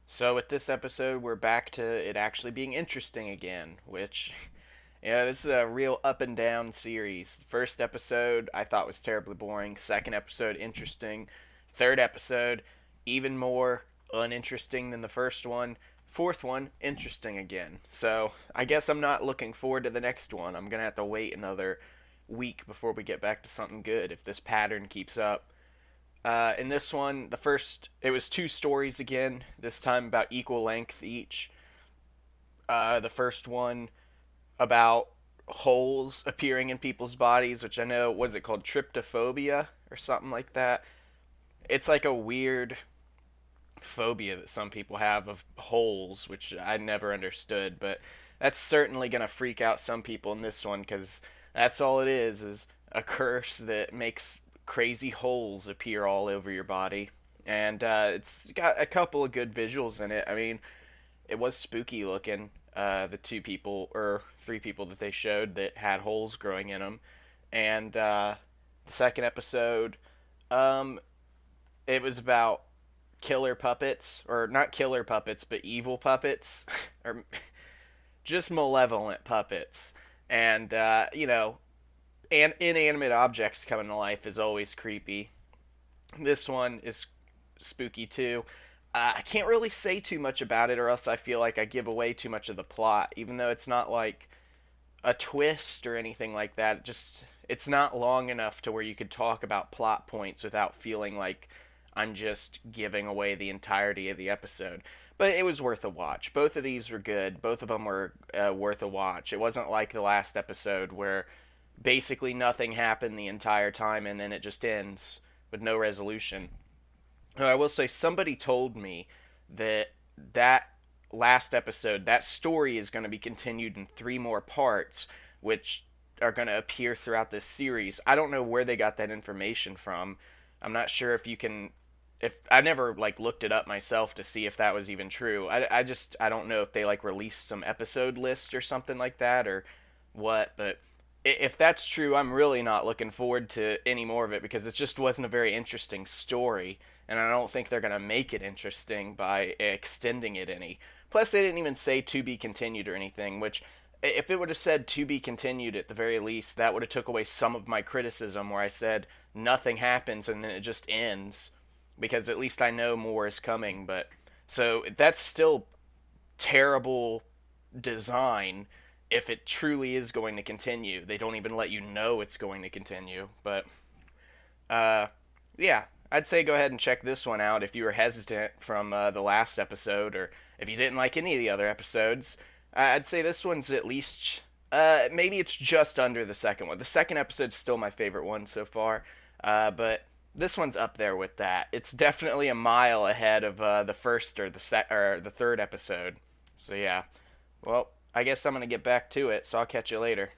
So with this episode, we're back to it actually being interesting again, which, this is a real up and down series. First episode I thought was terribly boring. Second episode, interesting. Third episode, even more uninteresting than the first one. Fourth one, interesting again. So I guess I'm not looking forward to the next one. I'm gonna have to wait another week before we get back to something good if this pattern keeps up. In this one, it was two stories again, this time about equal length each. The first one about holes appearing in people's bodies, which I know, was it called tryptophobia or something like that? It's like a weird phobia that some people have of holes, which I never understood, but that's certainly going to freak out some people in this one because that's all it is a curse that makes crazy holes appear all over your body. And it's got a couple of good visuals in it. I mean, it was spooky looking. The two people or three people that they showed that had holes growing in them, and the second episode, um, it was about killer puppets, or not killer puppets, but evil puppets, or just malevolent puppets, and and inanimate objects coming to life is always creepy. This one is spooky too. I can't really say too much about it, or else I feel like I give away too much of the plot. Even though it's not like a twist or anything like that, it's not long enough to where you could talk about plot points without feeling like I'm just giving away the entirety of the episode. But it was worth a watch. Both of these were good. Both of them were worth a watch. It wasn't like the last episode where basically nothing happened the entire time and then it just ends with no resolution. I will say somebody told me that that last episode, that story is going to be continued in three more parts, which are going to appear throughout this series. I don't know where they got that information from. I'm not sure if you can. If I never like looked it up myself to see if that was even true. I don't know if they like released some episode list or something like that or what, but if that's true, I'm really not looking forward to any more of it because it just wasn't a very interesting story, and I don't think they're going to make it interesting by extending it any. Plus, they didn't even say to be continued or anything, which if it would have said to be continued at the very least, that would have took away some of my criticism where I said nothing happens and then it just ends because at least I know more is coming, but so that's still terrible design if it truly is going to continue. They don't even let you know it's going to continue. But uh, yeah, I'd say go ahead and check this one out if you were hesitant from the last episode, or if you didn't like any of the other episodes. I'd say this one's at least maybe it's just under the second one. The second episode's still my favorite one so far, but this one's up there with that. It's definitely a mile ahead of the first or the third episode. So yeah, well, I guess I'm gonna get back to it. So I'll catch you later.